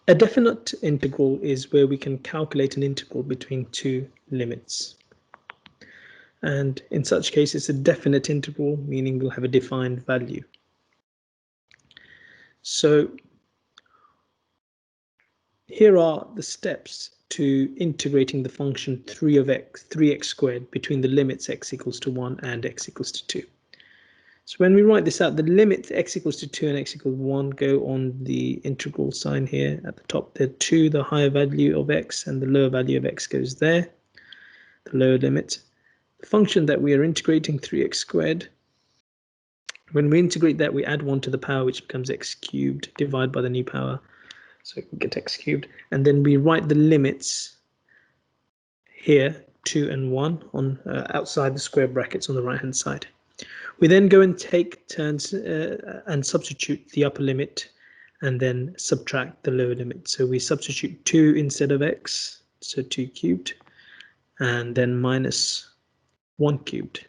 A definite integral is where we can calculate an integral between two limits. And in such case, it's a definite integral, meaning we'll have a defined value. So here are the steps to integrating the function 3x squared between the limits x equals to 1 and x equals to 2. So when we write this out, the limit x equals to 2 and x equals 1 go on the integral sign here at the top. There 2, the higher value of x, and the lower value of x goes there, the lower limit. The function that we are integrating, 3x squared, when we integrate that, we add 1 to the power, which becomes x cubed, divide by the new power, so we get x cubed. And then we write the limits here, 2 and 1, on outside the square brackets on the right-hand side. We then go and take turns and substitute the upper limit and then subtract the lower limit. So we substitute 2 instead of x, so 2 cubed, and then minus 1 cubed,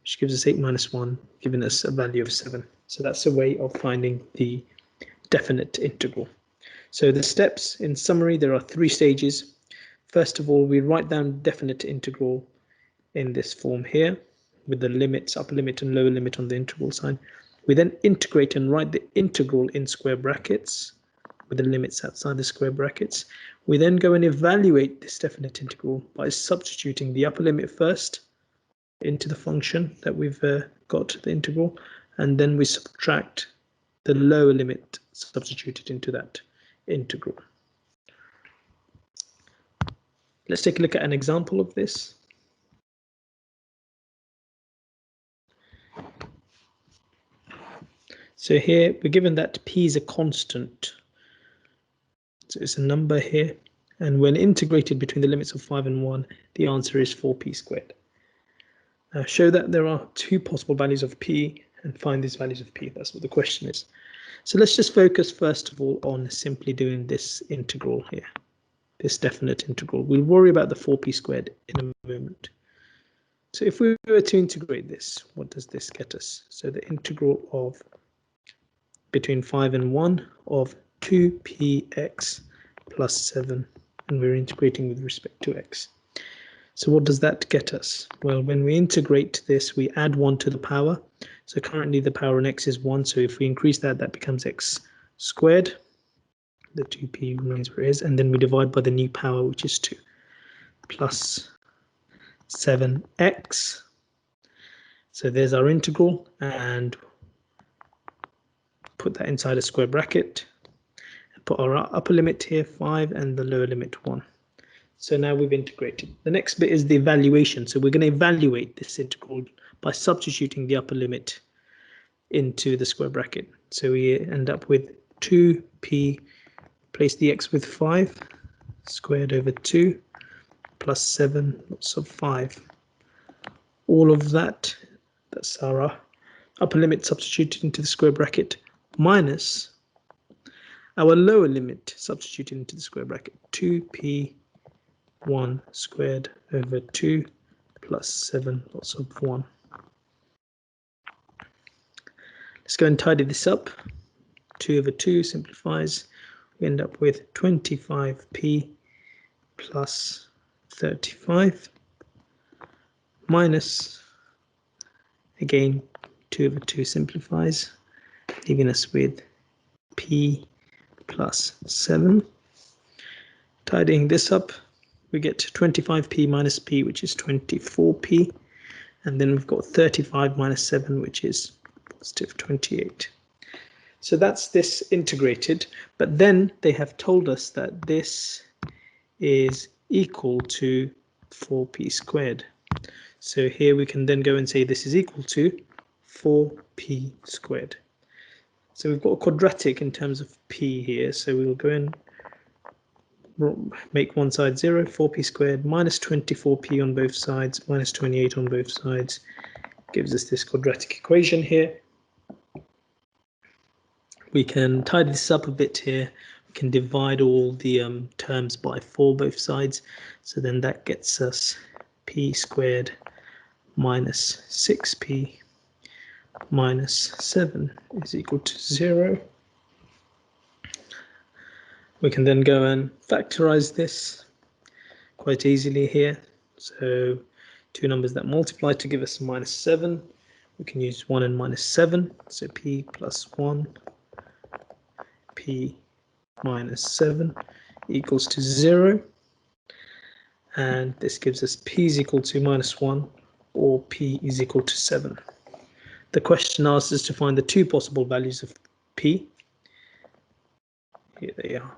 which gives us 8 minus 1, giving us a value of 7. So that's a way of finding the definite integral. So the steps, in summary, there are 3 stages. First of all, we write down definite integral in this form here, with the limits, upper limit and lower limit on the integral sign. We then integrate and write the integral in square brackets with the limits outside the square brackets. We then go and evaluate this definite integral by substituting the upper limit first into the function that we've got, the integral, and then we subtract the lower limit substituted into that integral. Let's take a look at an example of this. So here we're given that p is a constant. So it's a number here. And when integrated between the limits of 5 and 1, the answer is 4p squared. Now show that there are 2 possible values of p and find these values of p. That's what the question is. So let's just focus first of all on simply doing this integral here, this definite integral. We'll worry about the 4p squared in a moment. So if we were to integrate this, what does this get us? So the integral of between 5 and 1 of 2px plus 7, and we're integrating with respect to x. So what does that get us? Well, when we integrate this, we add 1 to the power. So currently the power on x is 1, so if we increase that, that becomes x squared. The 2p remains where it is, and then we divide by the new power, which is 2, plus 7x. So there's our integral, and put that inside a square bracket, and put our upper limit here, 5, and the lower limit, 1. So now we've integrated. The next bit is the evaluation. So we're going to evaluate this integral by substituting the upper limit into the square bracket. So we end up with 2p, place the x with 5, squared over 2, plus 7 lots of 5. All of that, that's our upper limit substituted into the square bracket, minus our lower limit substituted into the square bracket, 2p 1 squared over 2 plus 7 lots of 1. Let's go and tidy this up. 2 over 2 simplifies. We end up with 25p plus 35 minus, again, 2 over 2 simplifies, leaving us with p plus 7. Tidying this up, we get 25p minus p, which is 24p, and then we've got 35 minus 7, which is positive 28. So that's this integrated, but then they have told us that this is equal to 4p squared. So here we can then go and say this is equal to 4p squared. So we've got a quadratic in terms of p here, so we'll go and make one side 0, 4p squared minus 24p on both sides, minus 28 on both sides, gives us this quadratic equation here. We can tidy this up a bit here. We can divide all the terms by 4 both sides. So then that gets us p squared minus 6p minus 7 is equal to 0. We can then go and factorize this quite easily here. So two numbers that multiply to give us -7. We can use 1 and -7. So p plus 1, p minus 7 equals to 0. And this gives us p is equal to -1 or p is equal to 7. The question asks us to find the two possible values of p. Here they are.